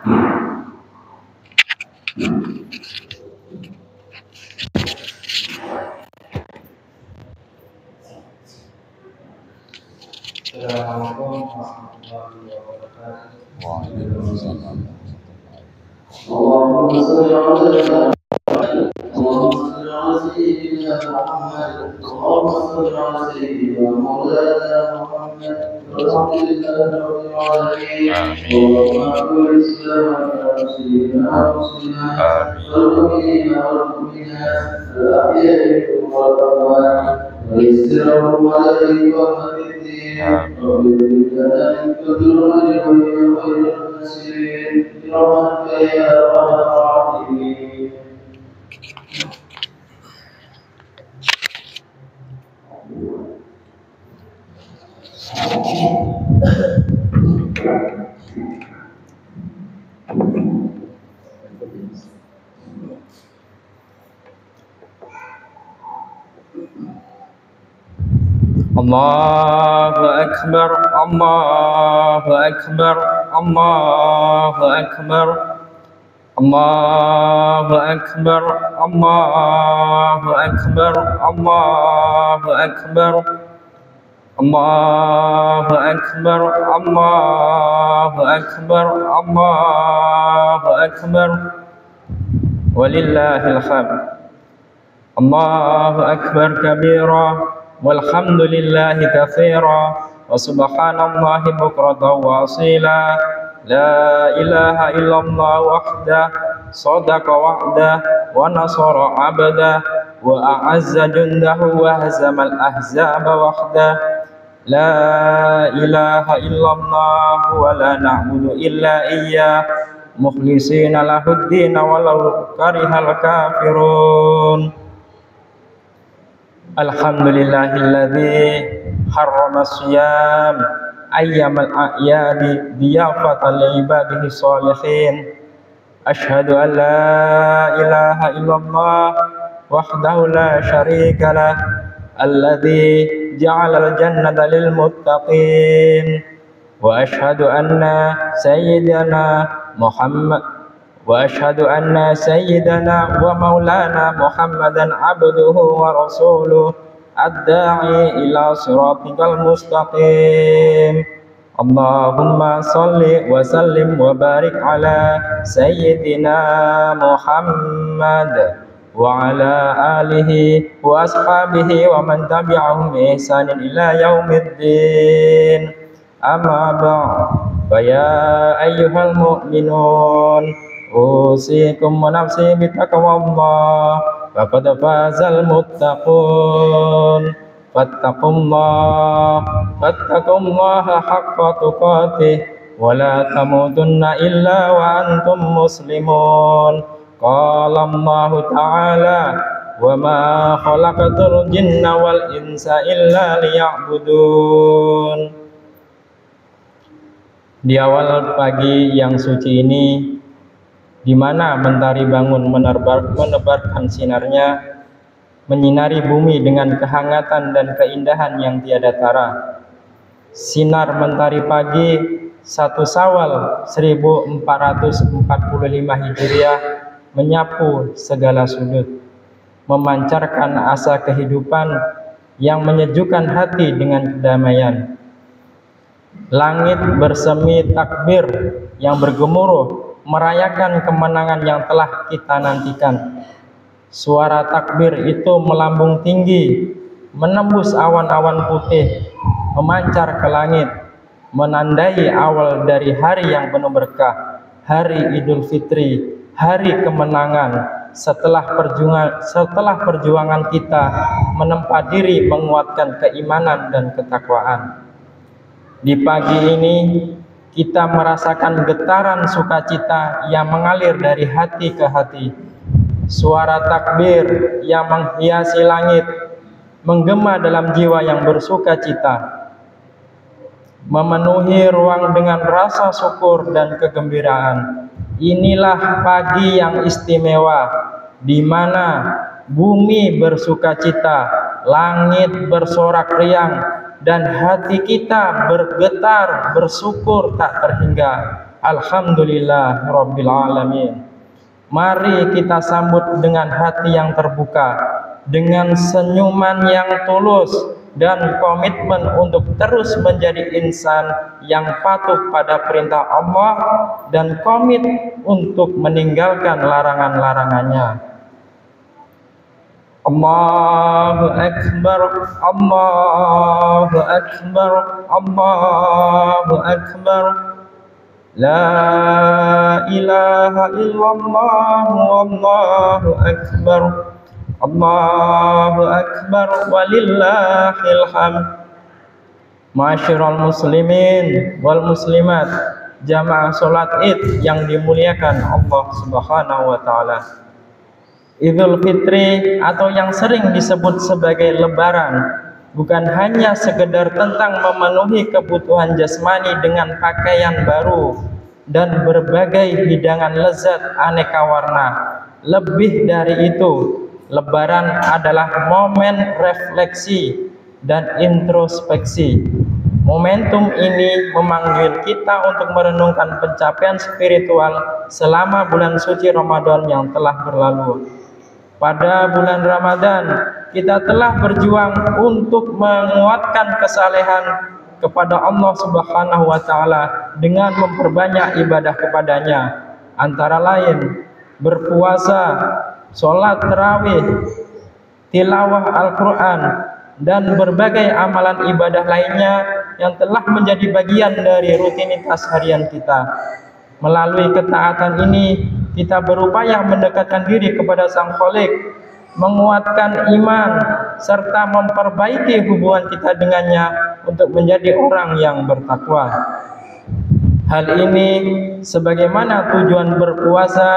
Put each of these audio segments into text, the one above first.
Assalamualaikum warahmatullahi wabarakatuh. Waalaikumsalam. Allahumma shalli ala Muhammad. Allahumma shalli ala sayyidina Muhammad. Allahumma shalli ala sayyidina Maulana Muhammad. Alhamdulillahi rabbil alamin. Allahumma salli ala sayyidina Rasulina wal mu'minina wal mu'minat al-ahya'i wal amwat. ويسر عليك ومن الدين وبالذات كثر من خير الناصرين برحمتك يا ارحم الراحمين. Allahu Akbar, Allahu Akbar, Allahu Akbar, Allahu Akbar, Allahu Akbar, Allahu Akbar, Allahu Akbar, Allahu Akbar, Allahu Akbar, walillahil hamd. Allahu Akbar kabira walhamdulillahi katsira wa subhanallahi bukratan wa asila. La ilaha illallah wahdah sadaqa wa'dah wa nasara 'abdah wa a'azza jundahu wa hazamal ahzaba wahdah. La ilaha illallah wa la na'budu illa iyyah mukhlishina lahuddin walau karihal kafirun. Alhamdulillahilladzi harrama siyam ayyamal a'yadi diyafatan li ibadihi sholihin. Asyhadu an la ilaha illallah wahdahu la syarika lah alladzi ja'alal jannata lil muttaqin. Wa asyhadu anna sayyidana Muhammad وأشهد أن سيدنا ومولانا محمدا عبده ورسوله الداعي إلى صراطك المستقيم. اللهم صل وسلم وبارك على سيدنا محمد وعلى آله وأصحابه ومن تبعهم بإحسان إلى يوم الدين. أما بعد فيا أيها المؤمنون أوصيكم ونفسي بتقوى الله فقد فاز المتقون. فاتقوا الله حق تقاته ولا تموتن إلا وأنتم مسلمون. قال الله تعالى وما خلقت الجن والإنس إلا ليعبدون. Di awal pagi yang suci ini, di mana mentari bangun menebarkan sinarnya, menyinari bumi dengan kehangatan dan keindahan yang tiada tara. Sinar mentari pagi 1 Syawal 1445 Hijriah menyapu segala sudut, memancarkan asa kehidupan yang menyejukkan hati dengan kedamaian. Langit bersemi takbir yang bergemuruh merayakan kemenangan yang telah kita nantikan. Suara takbir itu melambung tinggi, menembus awan-awan putih, memancar ke langit, menandai awal dari hari yang penuh berkah, hari Idul Fitri, hari kemenangan setelah perjuangan kita menempa diri menguatkan keimanan dan ketakwaan. Di pagi ini kita merasakan getaran sukacita yang mengalir dari hati ke hati. Suara takbir yang menghiasi langit menggema dalam jiwa yang bersukacita, memenuhi ruang dengan rasa syukur dan kegembiraan. Inilah pagi yang istimewa, di mana bumi bersukacita, langit bersorak riang, dan hati kita bergetar bersyukur tak terhingga Alhamdulillah Rabbil Alamin. Mari kita sambut dengan hati yang terbuka, dengan senyuman yang tulus, dan komitmen untuk terus menjadi insan yang patuh pada perintah Allah dan komit untuk meninggalkan larangan-larangannya. Allahu Akbar, Allahu Akbar, Allahu Akbar. La ilaha illallah, Allahu Akbar, Allahu Akbar, walillahil hamd. Ma'asyiral muslimin wal muslimat, jamaah salat Id yang dimuliakan Allah Subhanahu wa taala. Idul Fitri atau yang sering disebut sebagai Lebaran bukan hanya sekedar tentang memenuhi kebutuhan jasmani dengan pakaian baru dan berbagai hidangan lezat aneka warna. Lebih dari itu, Lebaran adalah momen refleksi dan introspeksi. Momentum ini memanggil kita untuk merenungkan pencapaian spiritual selama bulan suci Ramadan yang telah berlalu. Pada bulan Ramadan, kita telah berjuang untuk menguatkan kesalehan kepada Allah Subhanahu wa taala dengan memperbanyak ibadah kepadanya, antara lain berpuasa, sholat tarawih, tilawah Al-Quran, dan berbagai amalan ibadah lainnya yang telah menjadi bagian dari rutinitas harian kita. Melalui ketaatan ini, kita berupaya mendekatkan diri kepada Sang Khalik, menguatkan iman, serta memperbaiki hubungan kita dengannya untuk menjadi orang yang bertakwa. Hal ini sebagaimana tujuan berpuasa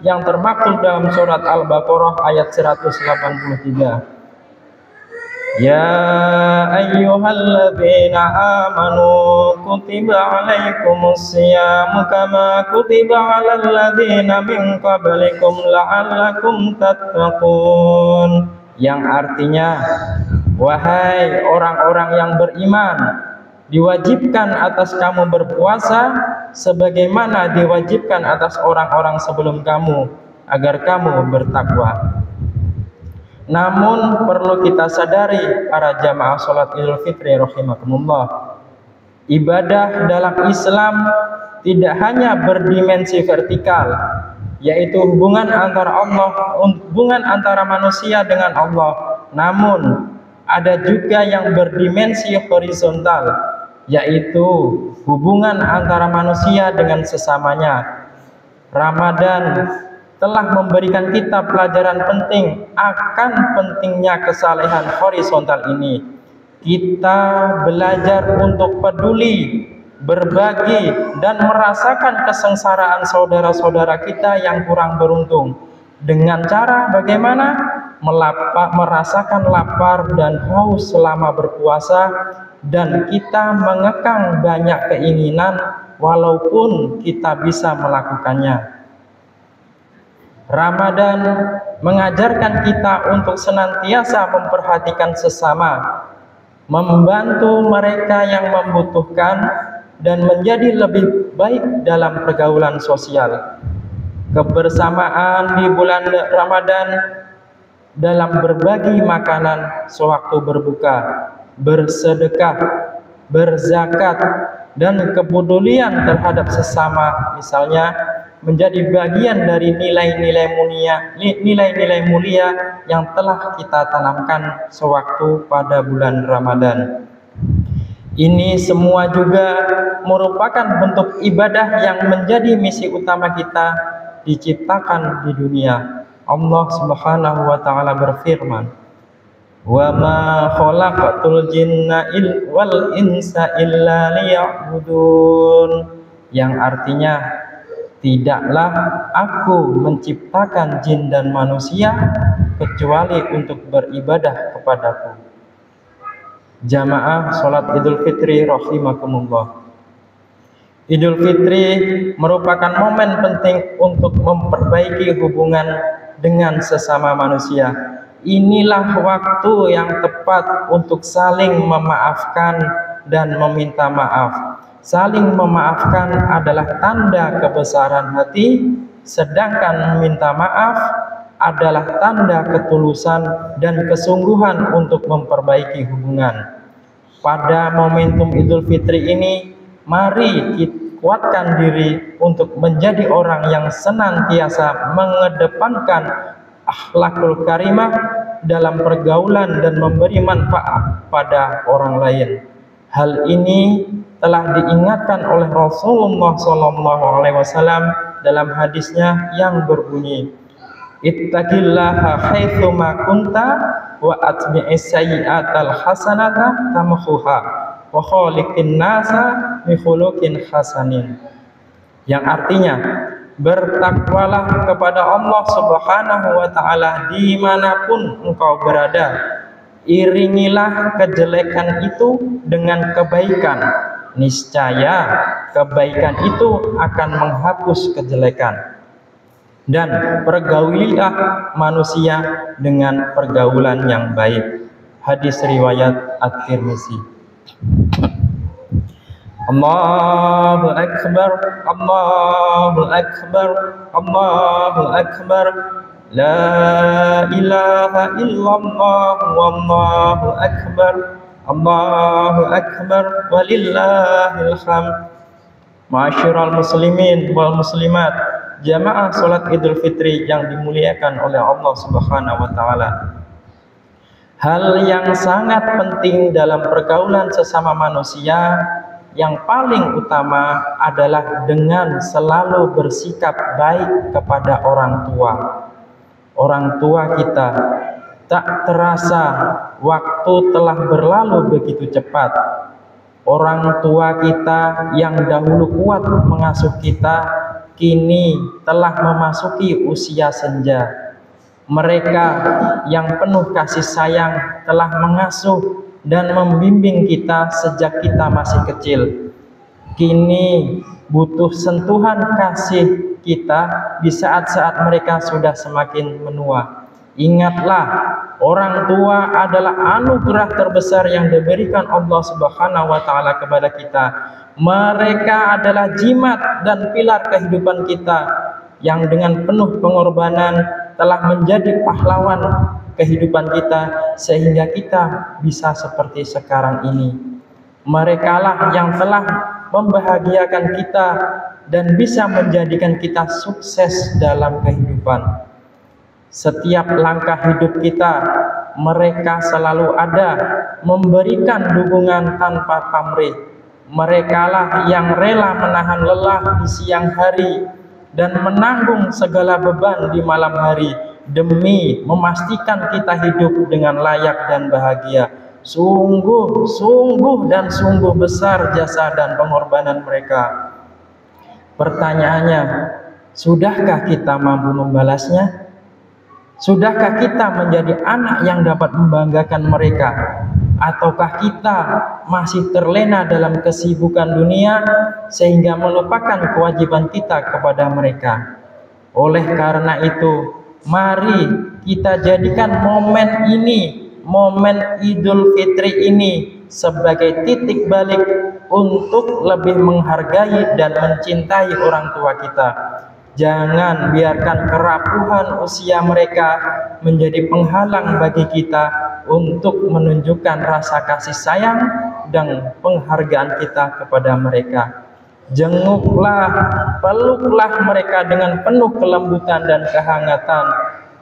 yang termaktub dalam surat Al-Baqarah ayat 183. Ya ayyuhalladzina amanu kutiba alaikumus syiyamu kama kutiba alal ladzina min qablikum la'allakum tattaqun, yang artinya, wahai orang-orang yang beriman, diwajibkan atas kamu berpuasa sebagaimana diwajibkan atas orang-orang sebelum kamu agar kamu bertakwa. Namun perlu kita sadari para jamaah salat Idul Fitri rahimakumullah, ibadah dalam Islam tidak hanya berdimensi vertikal, yaitu hubungan antara manusia dengan Allah, namun ada juga yang berdimensi horizontal, yaitu hubungan antara manusia dengan sesamanya. Ramadan telah memberikan kita pelajaran penting akan pentingnya kesalehan horizontal ini. Kita belajar untuk peduli, berbagi, dan merasakan kesengsaraan saudara-saudara kita yang kurang beruntung. Dengan cara bagaimana? Merasakan lapar dan haus selama berpuasa, dan kita mengekang banyak keinginan walaupun kita bisa melakukannya. Ramadan mengajarkan kita untuk senantiasa memperhatikan sesama, membantu mereka yang membutuhkan, dan menjadi lebih baik dalam pergaulan sosial. Kebersamaan di bulan Ramadan dalam berbagi makanan sewaktu berbuka, bersedekah, berzakat, dan kepedulian terhadap sesama, misalnya, menjadi bagian dari nilai-nilai mulia yang telah kita tanamkan sewaktu pada bulan Ramadan. Ini semua juga merupakan bentuk ibadah yang menjadi misi utama kita diciptakan di dunia. Allah Subhanahu wa taala berfirman, "Wa ma khalaqatul jinna wal insa illa liya'budun," yang artinya, tidaklah aku menciptakan jin dan manusia kecuali untuk beribadah kepadaku. Jamaah salat Idul Fitri rahimakumullah. Idul Fitri merupakan momen penting untuk memperbaiki hubungan dengan sesama manusia. Inilah waktu yang tepat untuk saling memaafkan dan meminta maaf, Saling memaafkan adalah tanda kebesaran hati, sedangkan meminta maaf adalah tanda ketulusan dan kesungguhan untuk memperbaiki hubungan. Pada momentum Idul Fitri ini, mari kita kuatkan diri untuk menjadi orang yang senantiasa mengedepankan akhlakul karimah dalam pergaulan dan memberi manfaat pada orang lain. Hal ini telah diingatkan oleh Rasulullah SAW dalam hadisnya yang berbunyi, Ittaqillaha haitsu ma kunta wa atbi'is sayyi'atal hasanata tamhuha wa khaliqin nasa bi khuluqin hasanin. Yang artinya, bertakwalah kepada Allah Subhanahu wa taala dimanapun engkau berada. Iringilah kejelekan itu dengan kebaikan. Niscaya kebaikan itu akan menghapus kejelekan. Dan pergaulilah manusia dengan pergaulan yang baik. Hadis riwayat At-Tirmizi. Allahu Akbar, Allahu Akbar, Allahu Akbar. La ilaha illallah, wallahu akbar, Allahu akbar, walillahil hamd. Ma'asyiral muslimin wal muslimat, jamaah salat Idul Fitri yang dimuliakan oleh Allah Subhanahu wa taala. Hal yang sangat penting dalam pergaulan sesama manusia yang paling utama adalah dengan selalu bersikap baik kepada orang tua. Orang tua kita, tak terasa waktu telah berlalu begitu cepat. Orang tua kita yang dahulu kuat mengasuh kita, kini telah memasuki usia senja. Mereka yang penuh kasih sayang telah mengasuh dan membimbing kita sejak kita masih kecil. Kini butuh sentuhan kasih kita di saat-saat mereka sudah semakin menua. Ingatlah, orang tua adalah anugerah terbesar yang diberikan Allah Subhanahu wa taala kepada kita. Mereka adalah jimat dan pilar kehidupan kita yang dengan penuh pengorbanan telah menjadi pahlawan kehidupan kita sehingga kita bisa seperti sekarang ini. Merekalah yang telah membahagiakan kita dan bisa menjadikan kita sukses dalam kehidupan. Setiap langkah hidup kita, mereka selalu ada memberikan dukungan tanpa pamrih. Merekalah yang rela menahan lelah di siang hari dan menanggung segala beban di malam hari demi memastikan kita hidup dengan layak dan bahagia. Sungguh dan sungguh besar jasa dan pengorbanan mereka. Pertanyaannya, sudahkah kita mampu membalasnya? Sudahkah kita menjadi anak yang dapat membanggakan mereka? Ataukah kita masih terlena dalam kesibukan dunia sehingga melupakan kewajiban kita kepada mereka? Oleh karena itu, mari kita jadikan momen ini, momen Idul Fitri ini sebagai titik balik untuk lebih menghargai dan mencintai orang tua kita. Jangan biarkan kerapuhan usia mereka menjadi penghalang bagi kita untuk menunjukkan rasa kasih sayang dan penghargaan kita kepada mereka. Jenguklah, peluklah mereka dengan penuh kelembutan dan kehangatan.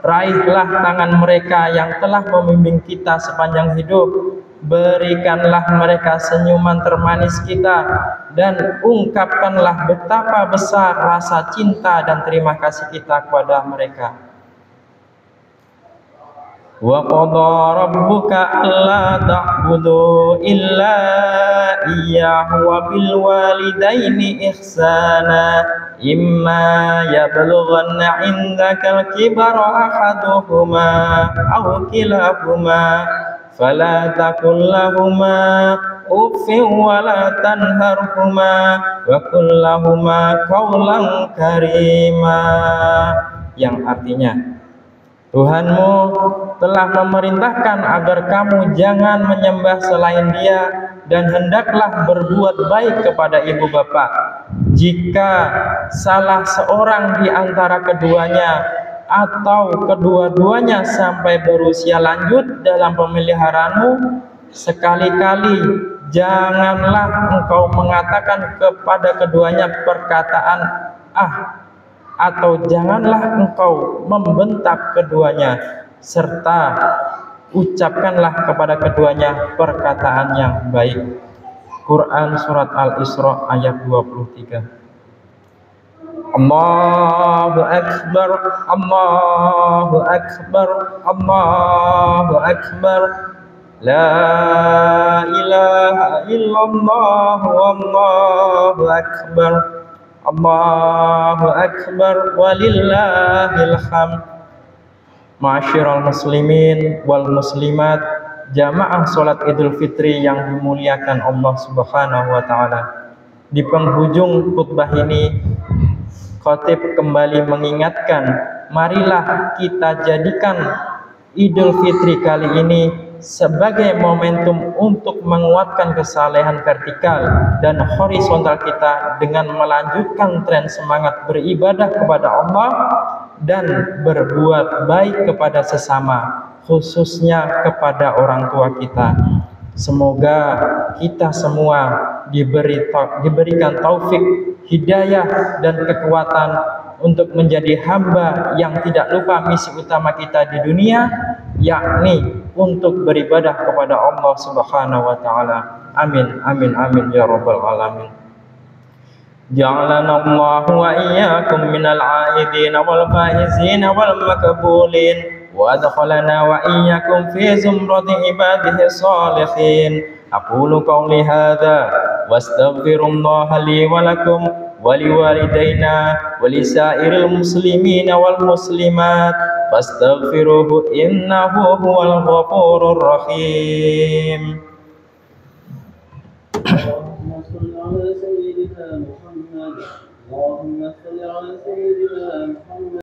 Raihlah tangan mereka yang telah membimbing kita sepanjang hidup. Berikanlah mereka senyuman termanis kita dan ungkapkanlah betapa besar rasa cinta dan terima kasih kita kepada mereka. Wa qadha rabbuka alla ta'budu illa iyyahu wa bil walidaini ihsana imma yablughanna 'indaka al-kibara ahaduhuma aw kilahuma fala taqul lahumā uffin wa la tanharhumā wa qul lahumā qawlan karīmā. Yang artinya, Tuhanmu telah memerintahkan agar kamu jangan menyembah selain Dia dan hendaklah berbuat baik kepada ibu bapak. Jika salah seorang di antara keduanya atau kedua-duanya sampai berusia lanjut dalam pemeliharaanmu, sekali-kali janganlah engkau mengatakan kepada keduanya perkataan atau janganlah engkau membentak keduanya, serta ucapkanlah kepada keduanya perkataan yang baik. Quran Surat Al-Isra ayat 23. Allahu Akbar, Allahu Akbar, Allahu Akbar. La ilaha illallah, Wallahu Akbar, Allahu Akbar, walillahil hamd. Ma'asyiral muslimin wal muslimat, jamaah salat Idul Fitri yang dimuliakan Allah Subhanahu wa taala. Di penghujung khutbah ini, khatib kembali mengingatkan, marilah kita jadikan Idul Fitri kali ini sebagai momentum untuk menguatkan kesalehan vertikal dan horizontal kita dengan melanjutkan tren semangat beribadah kepada Allah dan berbuat baik kepada sesama, khususnya kepada orang tua kita. Semoga kita semua diberikan taufik, hidayah, dan kekuatan untuk menjadi hamba yang tidak lupa misi utama kita di dunia, yakni untuk beribadah kepada Allah Subhanahu wa taala. Amin amin amin ya rabbal alamin. Ja'alana Allah wa iyyakum minal 'aidin wal faizin wal makbulin wa adkhalana wa iyyakum fi zumrati ibadihi shalihin. Aqulu qawli hadza wastaghfirullaha li wa lakum wa liwalidayna wa lisairil muslimina wal muslimat fastaghfiruhu innahu huwal ghafurur rahim. اللهم صل على سيدنا محمد اللهم صل على سيدنا محمد